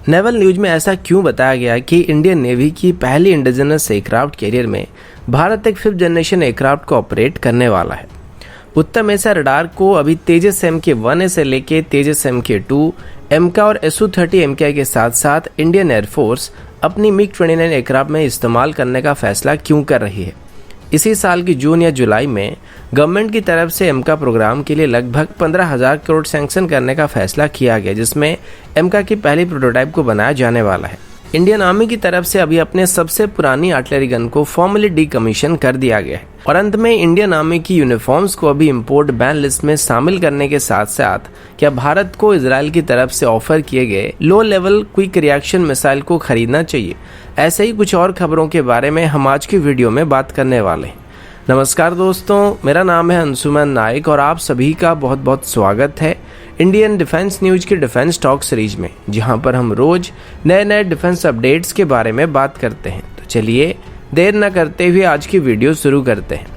Naval news में ऐसा क्यों बताया गया कि इंडियन नेवी की पहली इंडिजिनस एयरक्राफ्ट कैरियर में भारत एक 5th जनरेशन एयरक्राफ्ट को ऑपरेट करने वाला है। उत्तम एसआर रडार को अभी तेजस MK-1A से लेके तेजस MK-2, एमका और SU-30 MKI के साथ साथ इंडियन एयरफोर्स अपनी MiG-29 एयरक्राफ्ट में इस्तेमाल करने का फैसला क्यों कर रही है। इसी साल की जून या जुलाई में गवर्नमेंट की तरफ से एमका प्रोग्राम के लिए लगभग 15,000 करोड़ सैंक्शन करने का फैसला किया गया, जिसमें एमका की पहली प्रोटोटाइप को बनाया जाने वाला है। इंडियन आर्मी की तरफ से अभी अपने सबसे पुरानी आर्टिलरी गन को फॉर्मली डीकमीशन कर दिया गया है और अंत में इंडियन आर्मी की यूनिफॉर्म्स को अभी इंपोर्ट बैन लिस्ट में शामिल करने के साथ साथ क्या भारत को इजराइल की तरफ से ऑफर किए गए low level quick reaction missile को खरीदना चाहिए। ऐसे ही कुछ और खबरों के बारे में हम आज की वीडियो में बात करने वाले हैं। नमस्कार दोस्तों, मेरा नाम है अंशुमन नाइक और आप सभी का बहुत बहुत स्वागत है इंडियन डिफेंस न्यूज की डिफेंस टॉक सीरीज में, जहां पर हम रोज नए नए डिफेंस अपडेट्स के बारे में बात करते हैं। तो चलिए देर न करते हुए आज की वीडियो शुरू करते हैं।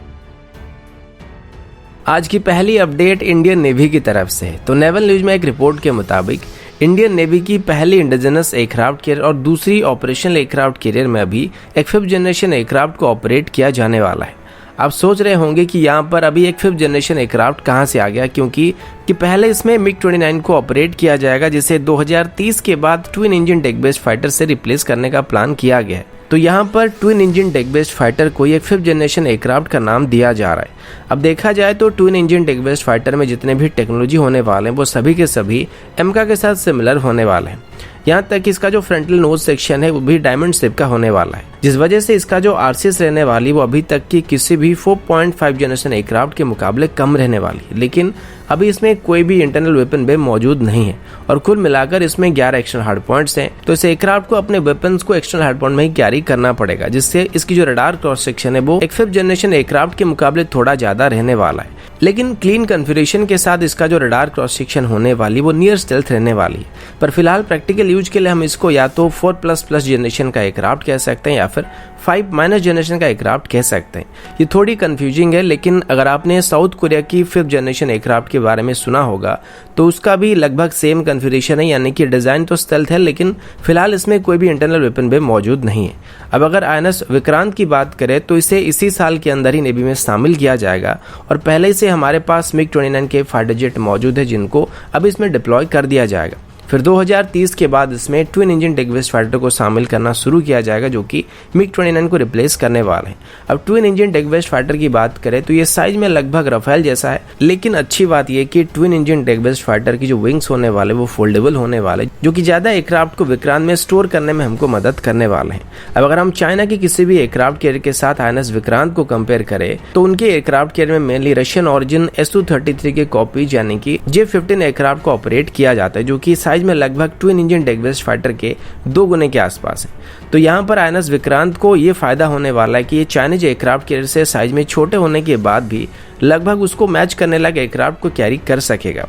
आज की पहली अपडेट इंडियन नेवी की तरफ से है। तो नेवल न्यूज में एक रिपोर्ट के मुताबिक इंडियन नेवी की पहली इंडिजिनस एयरक्राफ्ट कैरियर और दूसरी ऑपरेशनल एयरक्राफ्ट कैरियर में अभी एक 5th जनरेशन एयरक्राफ्ट को ऑपरेट किया जाने वाला है। आप सोच रहे होंगे कि यहाँ पर अभी एक 5th जनरेशन एयरक्राफ्ट कहाँ से आ गया, क्योंकि पहले इसमें MiG-29 को ऑपरेट किया जाएगा, जिसे 2030 के बाद twin engine deck based fighter से रिप्लेस करने का प्लान किया गया है। तो यहाँ पर twin engine deck based fighter को एक 5th जनरेशन एयरक्राफ्ट का नाम दिया जा रहा है। अब देखा जाए तो twin engine deck based fighter में जितने भी टेक्नोलॉजी होने वाले हैं वो सभी के सभी एमका के साथ सिमिलर होने वाले हैं। यहाँ तक कि इसका जो फ्रंटल नोज सेक्शन है वो भी डायमंड शेप का होने वाला है, जिस वजह से इसका जो आरसीएस रहने वाली वो अभी तक की किसी भी 4.5 जनरेशन एयरक्राफ्ट के मुकाबले कम रहने वाली है। लेकिन अभी इसमें कोई भी इंटरनल वेपन बे मौजूद नहीं है और कुल मिलाकर इसमें 11 एक्सटर्नल हार्ड पॉइंट्स हैं। तो इस एयरक्राफ्ट को अपने वेपन्स को एक्सटर्नल हार्ड पॉइंट में ही कैरी करना पड़ेगा, जिससे इसकी जो रडार क्रॉस सेक्शन है वो एक 5th जनरेशन एयरक्राफ्ट के मुकाबले थोड़ा ज्यादा रहने वाला है। लेकिन क्लीन कॉन्फ़िगरेशन के साथ इसका जो रडार क्रॉस सेक्शन होने वाली वो नियर स्टेल्थ रहने वाली है। पर फिलहाल प्रैक्टिकल यूज के लिए हम इसको या तो 4++ जनरेशन का एयरक्राफ्ट कह सकते हैं या फिर 5- जनरेशन का एयरक्राफ्ट कह सकते हैं। ये थोड़ी कंफ्यूजिंग है, लेकिन अगर आपने साउथ कोरिया की 5th जनरेशन एयरक्राफ्ट के बारे में सुना होगा तो उसका भी लगभग सेम कॉन्फ़िगरेशन है, यानी कि डिजाइन तो स्टेल्थ है लेकिन फिलहाल इसमें कोई भी इंटरनल वेपन बे मौजूद नहीं है। अब अगर INS विक्रांत की बात करें तो इसे इसी साल के अंदर ही नेवी में शामिल किया जाएगा और पहले से हमारे पास MiG-29 के फाइटर जेट मौजूद है, जिनको अब इसमें डिप्लॉय कर दिया जाएगा। फिर 2030 के बाद इसमें twin engine deck based fighter को शामिल करना शुरू किया जाएगा, जो कि MiG-29 को रिप्लेस करने वाला है। अब twin engine deck based fighter की बात करें तो ये साइज में लगभग राफेल जैसा है, लेकिन अच्छी बात यह कि twin engine deck based fighter की जो विंग्स होने वाले वो फोल्डेबल होने वाले, जो कि ज्यादा एयरक्राफ्ट को विक्रांत में स्टोर करने में हमको मदद करने वाले हैं। अब अगर हम चाइना की किसी भी एयरक्राफ्ट कैरियर के साथ INS विक्रांत को कंपेयर करें तो उनके एयरक्राफ्ट कैरियर में मेनली रशियन ऑरिजिन SU-33 के कॉपीज यानी कि J-15 एयरक्राफ्ट को ऑपरेट किया जाता है, जो कि साइज में लगभग twin engine deck based fighter के 2 गुने के आसपास है। तो यहाँ पर INS विक्रांत को ये फायदा होने वाला है कि ये चाइनीज एयरक्राफ्ट कैरियर से साइज में छोटे होने के बाद भी लगभग उसको मैच करने लायक एयरक्राफ्ट को कैरी कर सकेगा।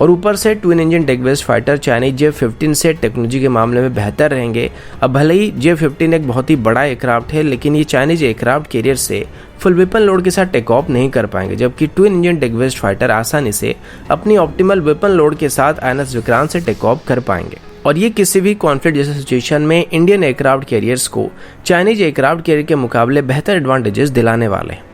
और ऊपर से twin engine deck based fighter Chinese J-15 से टेक्नोलॉजी के मामले में बेहतर रहेंगे। अब भले ही J-15 एक बहुत ही बड़ा एयरक्राफ्ट है, लेकिन ये चाइनीज एयरक्राफ्ट कैरियर से फुल वेपन लोड के साथ टेक ऑफ नहीं कर पाएंगे, जबकि twin engine deck based fighter आसानी से अपनी ऑप्टिमल वेपन लोड के साथ INS विक्रांत से टेक ऑफ कर पाएंगे। और ये किसी भी कॉन्फ्लिक्ट जैसे सिचुएशन में इंडियन एयरक्राफ्ट कैरियर्स को चाइनीज एयरक्राफ्ट कैरियर के मुकाबले बेहतर एडवांटेजेस दिलाने वाले हैं।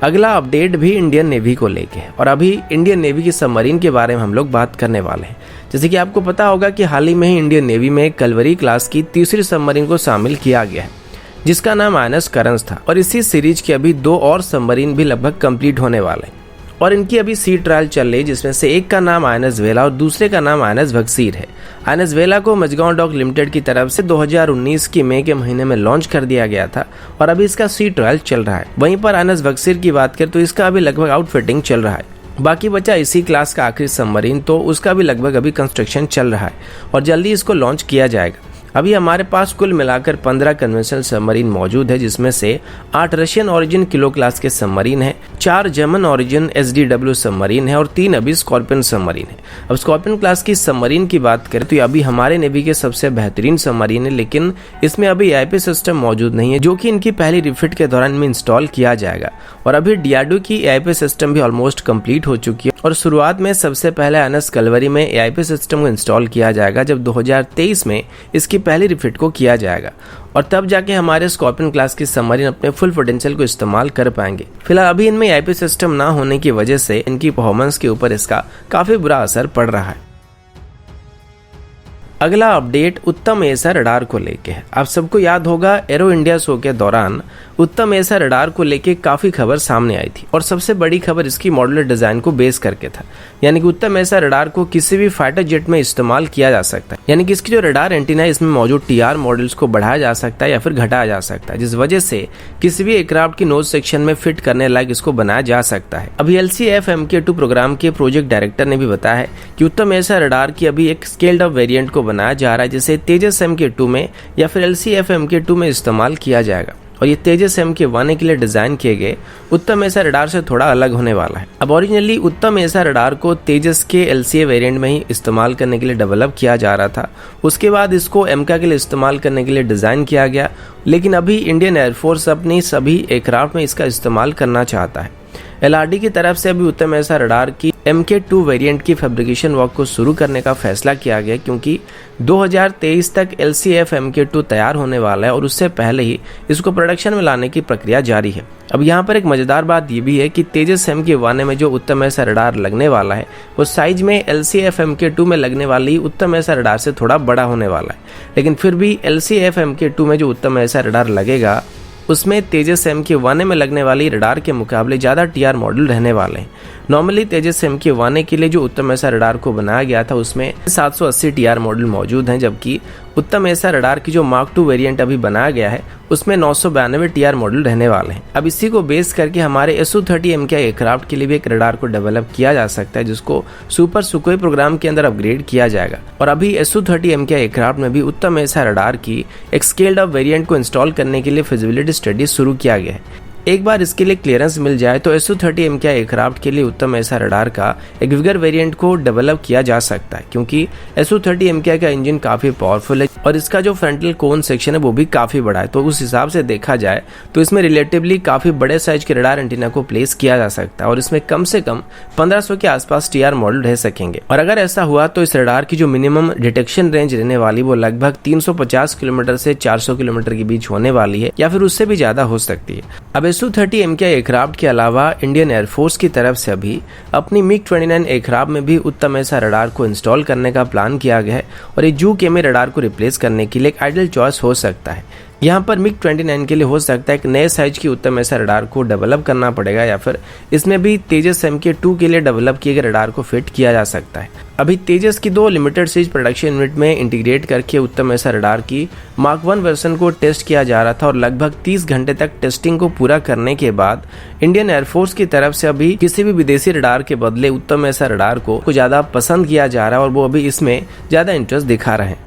अगला अपडेट भी इंडियन नेवी को लेके है और अभी इंडियन नेवी की सबमरीन के बारे में हम लोग बात करने वाले हैं। जैसे कि आपको पता होगा कि हाल ही में ही इंडियन नेवी में कलवरी क्लास की तीसरी सबमरीन को शामिल किया गया है, जिसका नाम INS करंस था। और इसी सीरीज के अभी 2 और सबमरीन भी लगभग कंप्लीट होने वाले हैं और इनकी अभी सी ट्रायल चल रही है, जिसमें से एक का नाम INS वेला और दूसरे का नाम INS बक्सीर है। INS वेला को मजगांव डॉक लिमिटेड की तरफ से 2019 की मई के महीने में लॉन्च कर दिया गया था और अभी इसका सी ट्रायल चल रहा है। वहीं पर INS बक्सीर की बात करें तो इसका अभी लगभग आउटफिटिंग चल रहा है। बाकी बचा इसी क्लास का आखिरी सबमरीन, तो उसका भी लगभग अभी कंस्ट्रक्शन चल रहा है और जल्दी इसको लॉन्च किया जाएगा। अभी हमारे पास कुल मिलाकर 15 कन्वेंशनल सबमरीन मौजूद है, जिसमें से 8 रशियन ओरिजिन किलो क्लास के सबमरीन है, 4 जर्मन ओरिजिन SDW सबमरीन है और 3 अभी स्कॉर्पियन सबमरीन है। अब स्कॉर्पियन क्लास की सबमरीन की बात करें तो अभी हमारे नेवी के सबसे बेहतरीन सबमरीन है, लेकिन इसमें अभी AIP सिस्टम मौजूद नहीं है, जो कि इनकी पहली रिफिट के दौरान में इंस्टॉल किया जाएगा। और अभी DRDO की AIP सिस्टम भी ऑलमोस्ट कंप्लीट हो चुकी है और शुरुआत में सबसे पहले NS कलवरी में AIP सिस्टम को इंस्टॉल किया जाएगा, जब 2023 में इसकी पहली रिफिट को किया जाएगा और तब जाके हमारे स्कॉर्पियन क्लास की सबमरीन अपने फुल पोटेंशियल को इस्तेमाल कर पाएंगे। फिलहाल अभी इनमें AIP सिस्टम ना होने की वजह से इनकी परफॉर्मेंस के ऊपर इसका काफी बुरा असर पड़ रहा है। अगला अपडेट उत्तम एसा रडार को लेके है। आप सबको याद होगा एरो इंडिया शो के दौरान उत्तम एसा रडार को लेके काफी खबर सामने आई थी और सबसे बड़ी खबर इसकी मॉड्यूलर डिजाइन को बेस करके था, यानी कि उत्तम एसा रडार को किसी भी फाइटर जेट में इस्तेमाल किया जा सकता है, यानी कि इसकी जो रडार एंटीना है इसमें मौजूद TR मॉडल्स को बढ़ाया जा सकता है या फिर घटाया जा सकता है, जिस वजह से किसी भी एयरक्राफ्ट की नोज सेक्शन में फिट करने लायक इसको बनाया जा सकता है। अभी LCAF MK2 प्रोग्राम के प्रोजेक्ट डायरेक्टर ने भी बताया है कि उत्तम एसा रडार की अभी एक स्केल्ड अप वेरिएंट को बनाया जा रहा है, जिसे तेजस MK2 में या फिर LCAF MK2 में इस्तेमाल किया जाएगा और ये तेजस MK1 के लिए डिजाइन किए गए उत्तम एसा रडार से थोड़ा अलग होने वाला है। अब ओरिजिनली उत्तम एसा रडार को तेजस के LCA वेरिएंट में ही इस्तेमाल करने के लिए डेवलप किया जा रहा था, उसके बाद इसको MK के लिए इस्तेमाल करने के लिए डिजाइन किया गया, लेकिन अभी इंडियन एयरफोर्स अपनी सभी एयरक्राफ्ट में इसका इस्तेमाल करना चाहता है। LRD की तरफ से अभी उत्तम एसा रडार की MK2 वेरिएंट की फैब्रिकेशन वर्क को शुरू करने का फैसला किया गया, क्योंकि 2023 तक LCAF MK2 तैयार होने वाला है और उससे पहले ही इसको प्रोडक्शन में लाने की प्रक्रिया जारी है। अब यहाँ पर एक मजेदार बात ये भी है कि तेजस MK1 में जो उत्तम एसा रडार लगने वाला है वो साइज में LCAF MK2 में लगने वाली उत्तम एसा रडार से थोड़ा बड़ा होने वाला है, लेकिन फिर भी LCAF MK2 में जो उत्तम एसा रडार लगेगा उसमें तेजस MK1 में लगने वाली रडार के मुकाबले ज़्यादा TR मॉडल रहने वाले हैं। नॉर्मली तेजस MK1 के लिए जो उत्तम एसा रडार को बनाया गया था उसमें 780 TR मॉडल मौजूद हैं, जबकि उत्तम एसा रडार की जो Mark II वेरिएंट अभी बनाया गया है उसमें 992 TR मॉडल रहने वाले हैं। अब इसी को बेस करके हमारे Su-30 MK एयरक्राफ्ट के लिए भी एक रडार को डेवलप किया जा सकता है, जिसको सुपर सुकोई प्रोग्राम के अंदर अपग्रेड किया जाएगा और अभी Su-30 MK एयरक्राफ्ट में भी उत्तम एसा रडार की एक स्केल्ड अप वेरिएंट को इंस्टॉल करने के लिए फिजिबिलिटी स्टडी शुरू किया गया है। एक बार इसके लिए क्लियरेंस मिल जाए तो Su-30 MK एयरक्राफ्ट के लिए उत्तम एसा रडार का एक विगर वेरिएंट को डेवलप किया जा सकता है, क्योंकि Su-30 MK का इंजन काफी पावरफुल है और इसका जो फ्रंटल कोन सेक्शन है वो भी काफी बड़ा है, तो उस हिसाब से देखा जाए तो इसमें रिलेटिवली काफी बड़े साइज के रडार एंटीना को प्लेस किया जा सकता है और इसमें कम से कम 1500 के आसपास TR मॉडल रह सकेंगे। और अगर ऐसा हुआ तो इस रडार की जो मिनिमम डिटेक्शन रेंज रहने वाली वो लगभग 350 किलोमीटर से 400 किलोमीटर के बीच होने वाली है या फिर उससे भी ज्यादा हो सकती है। अब Su-30 MK एयरक्राफ्ट के अलावा इंडियन एयरफोर्स की तरफ से अभी अपनी MiG-29 एयरक्राफ्ट में भी उत्तम एसा रडार को इंस्टॉल करने का प्लान किया गया है और ये Ju-K रडार को रिप्लेस करने के लिए एक आइडियल चॉइस हो सकता है। यहाँ पर MiG-29 के लिए हो सकता है एक नए साइज की उत्तम एसा रडार को डेवलप करना पड़ेगा या फिर इसमें भी तेजस MK2 के लिए डेवलप किए गए रडार को फिट किया जा सकता है। अभी तेजस की 2 लिमिटेड सीरीज प्रोडक्शन यूनिट में इंटीग्रेट करके उत्तम एसा रडार की Mark 1 वर्जन को टेस्ट किया जा रहा था और लगभग 30 घंटे तक टेस्टिंग को पूरा करने के बाद इंडियन एयरफोर्स की तरफ से अभी किसी भी विदेशी रडार के बदले उत्तम एसा रडार को ज्यादा पसंद किया जा रहा है और वो अभी इसमें ज्यादा इंटरेस्ट दिखा रहे हैं।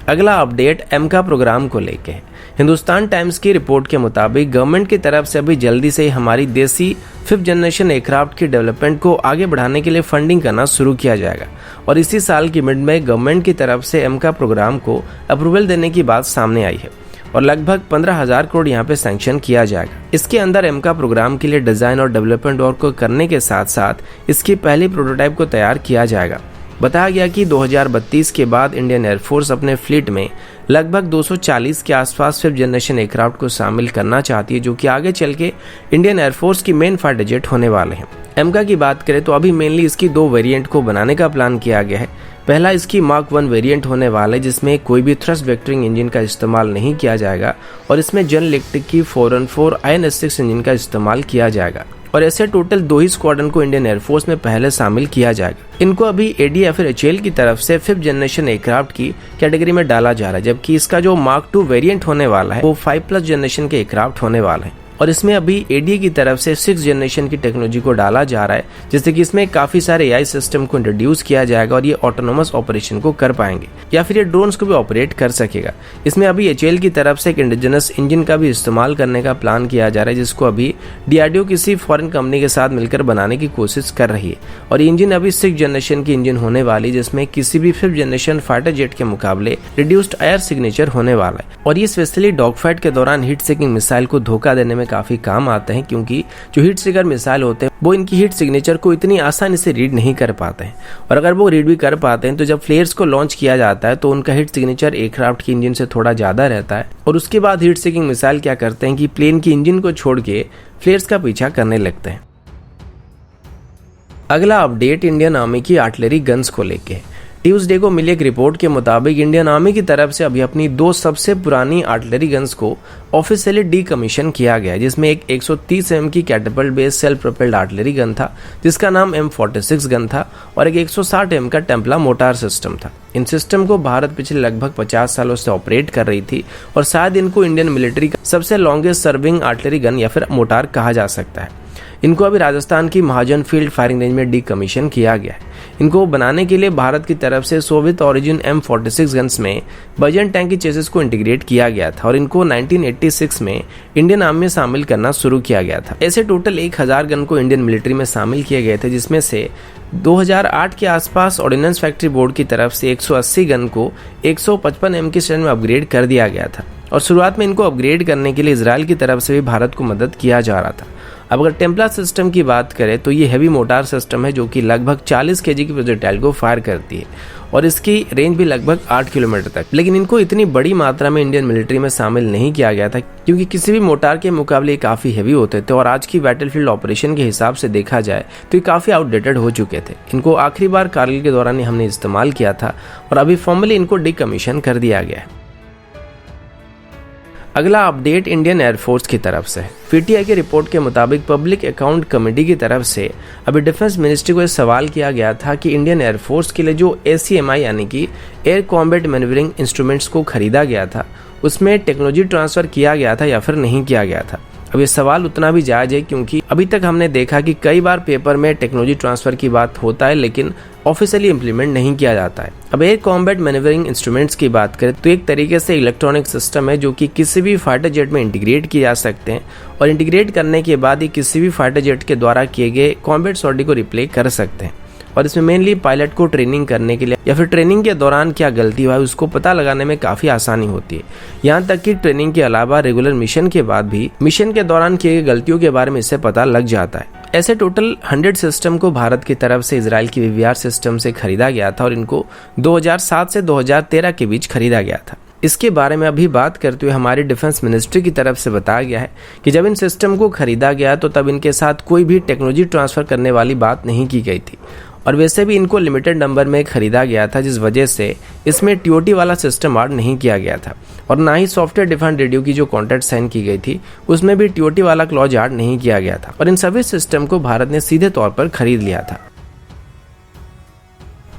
अगला अपडेट MK प्रोग्राम को लेके है। हिंदुस्तान टाइम्स की रिपोर्ट के मुताबिक गवर्नमेंट की तरफ से अभी जल्दी से हमारी देसी 5th जनरेशन एयरक्राफ्ट की डेवलपमेंट को आगे बढ़ाने के लिए फंडिंग करना शुरू किया जाएगा और इसी साल की मिड में गवर्नमेंट की तरफ से MK प्रोग्राम को अप्रूवल देने की बात सामने आई है और लगभग 15,000 करोड़ यहाँ पे सैंक्शन किया जाएगा। इसके अंदर MK प्रोग्राम के लिए डिजाइन और डेवलपमेंट वर्क को करने के साथ साथ इसकी पहली प्रोटोटाइप को तैयार किया जाएगा। बताया गया कि 2032 के बाद इंडियन एयरफोर्स अपने फ्लीट में लगभग 240 के आसपास 5th जनरेशन एयरक्राफ्ट को शामिल करना चाहती है, जो कि आगे चल के इंडियन एयरफोर्स की मेन फाइटर जेट होने वाले हैं। MK की बात करें तो अभी मेनली इसकी 2 वेरिएंट को बनाने का प्लान किया गया है। पहला इसकी Mark 1 वेरिएंट होने वाला है, जिसमें कोई भी थ्रस्ट वेक्टरिंग इंजन का इस्तेमाल नहीं किया जाएगा और इसमें जनरल इलेक्ट्रिक की 414 IN-S6 इंजन का इस्तेमाल किया जाएगा और ऐसे टोटल 2 ही स्क्वाड्रन को इंडियन एयरफोर्स में पहले शामिल किया जाएगा। इनको अभी AD या फिर HAL की तरफ से 5th जनरेशन एयरक्राफ्ट की कैटेगरी में डाला जा रहा है, जबकि इसका जो Mark 2 वेरिएंट होने वाला है वो 5+ जनरेशन के एयरक्राफ्ट होने वाला है। और इसमें अभी एडीए की तरफ से 6th जनरेशन की टेक्नोलॉजी को डाला जा रहा है, जिससे कि इसमें काफ़ी सारे एआई सिस्टम को इंट्रोड्यूस किया जाएगा और ये ऑटोनोमस ऑपरेशन को कर पाएंगे या फिर ये ड्रोन्स को भी ऑपरेट कर सकेगा। इसमें अभी एचएएल की तरफ से एक इंडिजिनस इंजन का भी इस्तेमाल करने का प्लान किया जा रहा है, जिसको अभी डीआरडीओ किसी फॉरेन कंपनी के साथ मिलकर बनाने की कोशिश कर रही है। और ये इंजन अभी 6th जनरेशन की इंजन होने वाली, जिसमें किसी भी 5th जनरेशन फाइटर जेट के मुकाबले रिड्यूस्ड एयर सिग्नेचर होने वाला है। और ये स्पेशली डॉग फाइट के दौरान हीट सीकिंग मिसाइल को धोखा देने में काफी काम आते हैं, क्योंकि जो हीट सीकर मिसाइल होते हैं वो इनकी हीट सिग्नेचर को इतनी आसानी से रीड नहीं कर पाते हैं। और अगर वो रीड भी कर पाते हैं तो जब फ्लेयर्स को लॉन्च किया जाता है तो उनका हीट सिग्नेचर एयरक्राफ्ट की इंजन से थोड़ा ज्यादा रहता है। और उसके बाद हीट सीकिंग मिसाइल क्या करते हैं कि प्लेन की इंजन को छोड़ के फ्लेयर्स का पीछा करने लगते हैं। अगला अपडेट इंडियन आर्मी की आर्टिलरी गन्स को लेके है। ट्यूसडे को मिली एक रिपोर्ट के मुताबिक इंडियन आर्मी की तरफ से अभी अपनी 2 सबसे पुरानी आर्टिलरी गन्स को ऑफिशियली डीकमीशन किया गया है, जिसमें एक 130 mm की कैटapult based self propelled artillery gun था जिसका नाम M46 गन था, और एक 160 mm का टेम्पला मोटार सिस्टम था। इन सिस्टम को भारत पिछले लगभग 50 सालों से ऑपरेट कर रही थी और शायद इनको इंडियन मिलिट्री का सबसे लॉन्गेस्ट सर्विंग आर्टिलरी गन या फिर मोटार कहा जा सकता है। इनको अभी राजस्थान की महाजन फील्ड फायरिंग रेंज में डीकमीशन किया गया है। इनको बनाने के लिए भारत की तरफ से सोवियत ओरिजिन M46 गन्स में बजन टैंक की चेसिस को इंटीग्रेट किया गया था और इनको 1986 में इंडियन आर्मी में शामिल करना शुरू किया गया था। ऐसे टोटल 1000 गन को इंडियन मिलिट्री में शामिल किए गए थे, जिसमें से 2008 के आसपास ऑर्डिनेंस फैक्ट्री बोर्ड की तरफ से 180 गन को 155 mm की श्रेणी में अपग्रेड कर दिया गया था। और शुरुआत में इनको अपग्रेड करने के लिए इजराइल की तरफ से भी भारत को मदद किया जा रहा था। अब अगर टेम्पला सिस्टम की बात करें तो ये हैवी मोटार सिस्टम है जो कि लगभग 40 kg की प्रोजेक्टाइल को फायर करती है और इसकी रेंज भी लगभग 8 किलोमीटर तक। लेकिन इनको इतनी बड़ी मात्रा में इंडियन मिलिट्री में शामिल नहीं किया गया था, क्योंकि किसी भी मोटार के मुकाबले काफी हैवी होते थे और आज की बैटलफील्ड ऑपरेशन के हिसाब से देखा जाए तो ये काफी आउटडेटेड हो चुके थे। इनको आखिरी बार कारगिल के दौरान हमने इस्तेमाल किया था और अभी फॉर्मली इनको डीकमीशन कर दिया गया है। अगला अपडेट इंडियन एयरफोर्स की तरफ से है। पीटीआई की रिपोर्ट के मुताबिक पब्लिक अकाउंट कमेटी की तरफ से अभी डिफेंस मिनिस्ट्री को सवाल किया गया था कि इंडियन एयरफोर्स के लिए जो ACMI यानी कि एयर कॉम्बैट मैन्यूवरिंग इंस्ट्रूमेंट्स को खरीदा गया था उसमें टेक्नोलॉजी ट्रांसफर किया गया था या फिर नहीं किया गया था। अब ये सवाल उतना भी जायज है क्योंकि अभी तक हमने देखा कि कई बार पेपर में टेक्नोलॉजी ट्रांसफर की बात होता है लेकिन ऑफिशियली इंप्लीमेंट नहीं किया जाता है। अब एयर कॉम्बैट मैन्यूवरिंग इंस्ट्रूमेंट्स की बात करें तो एक तरीके से इलेक्ट्रॉनिक सिस्टम है जो कि किसी भी फाइटर जेट में इंटीग्रेट किए जा सकते हैं और इंटीग्रेट करने के बाद ही किसी भी फाइटर जेट के द्वारा किए गए कॉम्बैट सॉर्टी को रिप्ले कर सकते हैं। और इसमें मेनली पायलट को ट्रेनिंग करने के लिए या फिर ट्रेनिंग के दौरान क्या गलती हुआ है उसको पता लगाने में काफी आसानी होती है। यहाँ तक कि ट्रेनिंग के अलावा रेगुलर मिशन के बाद भी मिशन के दौरान किए गए गलतियों के बारे में इससे पता लग जाता है। ऐसे टोटल 100 सिस्टम को भारत की तरफ से इजराइल की VVR सिस्टम से खरीदा गया था और इनको 2007 से 2013 के बीच खरीदा गया था। इसके बारे में अभी बात करते हुए हमारी डिफेंस मिनिस्ट्री की तरफ से बताया गया है कि जब इन सिस्टम को खरीदा गया तो तब इनके साथ कोई भी टेक्नोलॉजी ट्रांसफर करने वाली बात नहीं की गई थी और वैसे भी इनको लिमिटेड नंबर में खरीदा गया था, जिस वजह से इसमें TOT वाला सिस्टम ऐड नहीं किया गया था और ना ही सॉफ्टवेयर डिफाइंड रेडियो की जो कॉन्ट्रैक्ट साइन की गई थी उसमें भी TOT वाला क्लॉज ऐड नहीं किया गया था और इन सभी सिस्टम को भारत ने सीधे तौर पर खरीद लिया था।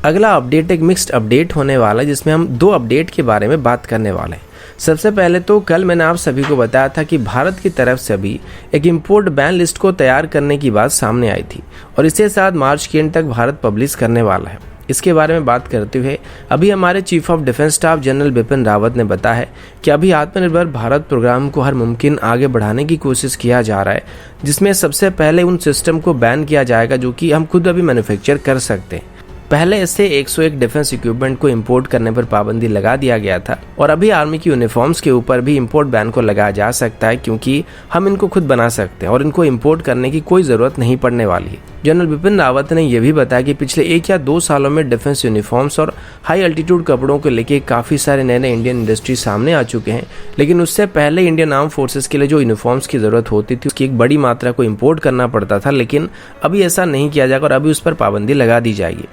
अगला अपडेट एक मिक्स्ड अपडेट होने वाला है जिसमें हम 2 अपडेट के बारे में बात करने वाले हैं। सबसे पहले तो कल मैंने आप सभी को बताया था कि भारत की तरफ से अभी एक इंपोर्ट बैन लिस्ट को तैयार करने की बात सामने आई थी और इसे 7 मार्च के एंड तक भारत पब्लिश करने वाला है। इसके बारे में बात करते हुए अभी हमारे chief of defence staff general Bipin Rawat ने बताया है कि अभी आत्मनिर्भर भारत प्रोग्राम को हर मुमकिन आगे बढ़ाने की कोशिश किया जा रहा है, जिसमें सबसे पहले उन सिस्टम को बैन किया जाएगा जो कि हम खुद अभी मैन्युफैक्चर कर सकते हैं। पहले ऐसे 101 डिफेंस इक्विपमेंट को इंपोर्ट करने पर पाबंदी लगा दिया गया था और अभी आर्मी की यूनिफॉर्म्स के ऊपर भी इंपोर्ट बैन को लगाया जा सकता है क्योंकि हम इनको खुद बना सकते हैं और इनको इंपोर्ट करने की कोई जरूरत नहीं पड़ने वाली है। जनरल बिपिन रावत ने यह भी बताया कि पिछले 1 या 2 सालों में डिफेंस यूनिफॉर्म्स और हाई अल्टीट्यूड कपड़ों को लेकर काफी सारे नए नए इंडियन इंडस्ट्री सामने आ चुके हैं, लेकिन उससे पहले इंडियन आर्म फोर्सेस के लिए जो यूनिफॉर्म्स की जरूरत होती थी उसकी एक बड़ी मात्रा को इंपोर्ट करना पड़ता था, लेकिन अभी ऐसा नहीं किया जाएगा और अभी उस पर पाबंदी लगा दी जाएगी।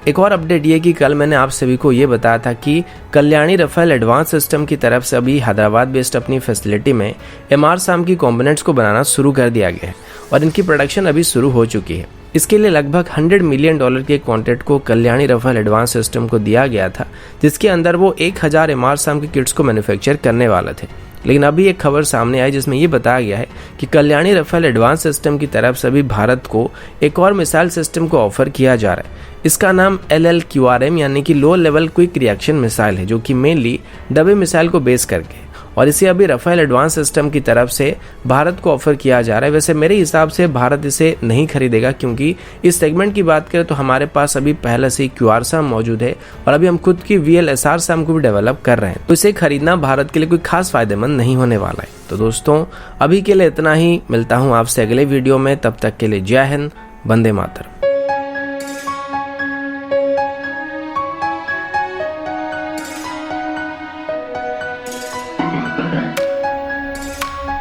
एक और अपडेट ये कि कल मैंने आप सभी को ये बताया था कि कल्याणी रफेल एडवांस सिस्टम की तरफ से अभी हैदराबाद बेस्ड अपनी फैसिलिटी में MRSAM की कंपोनेंट्स को बनाना शुरू कर दिया गया है और इनकी प्रोडक्शन अभी शुरू हो चुकी है। इसके लिए लगभग $100 मिलियन के कॉन्ट्रैक्ट को कल्याणी रफेल एडवांस सिस्टम को दिया गया था, जिसके अंदर वो 1000 MRSAM की किट्स को मैन्युफैक्चर करने वाले थे। लेकिन अभी एक खबर सामने आई जिसमें ये बताया गया है कि कल्याणी राफेल एडवांस सिस्टम की तरफ से अभी भारत को एक और मिसाइल सिस्टम को ऑफर किया जा रहा है। इसका नाम LLQRM यानी कि low level quick reaction missile है, जो कि मेनली डबे मिसाइल को बेस करके, और इसे अभी राफेल एडवांस सिस्टम की तरफ से भारत को ऑफर किया जा रहा है। वैसे मेरे हिसाब से भारत इसे नहीं खरीदेगा, क्योंकि इस सेगमेंट की बात करें तो हमारे पास अभी पहले से ही QRSAM मौजूद है और अभी हम खुद की VLSR को भी डेवलप कर रहे हैं, तो इसे खरीदना भारत के लिए कोई खास फायदेमंद नहीं होने वाला है। तो दोस्तों अभी के लिए इतना ही, मिलता हूँ आपसे अगले वीडियो में, तब तक के लिए जय हिंद, वंदे मातरम।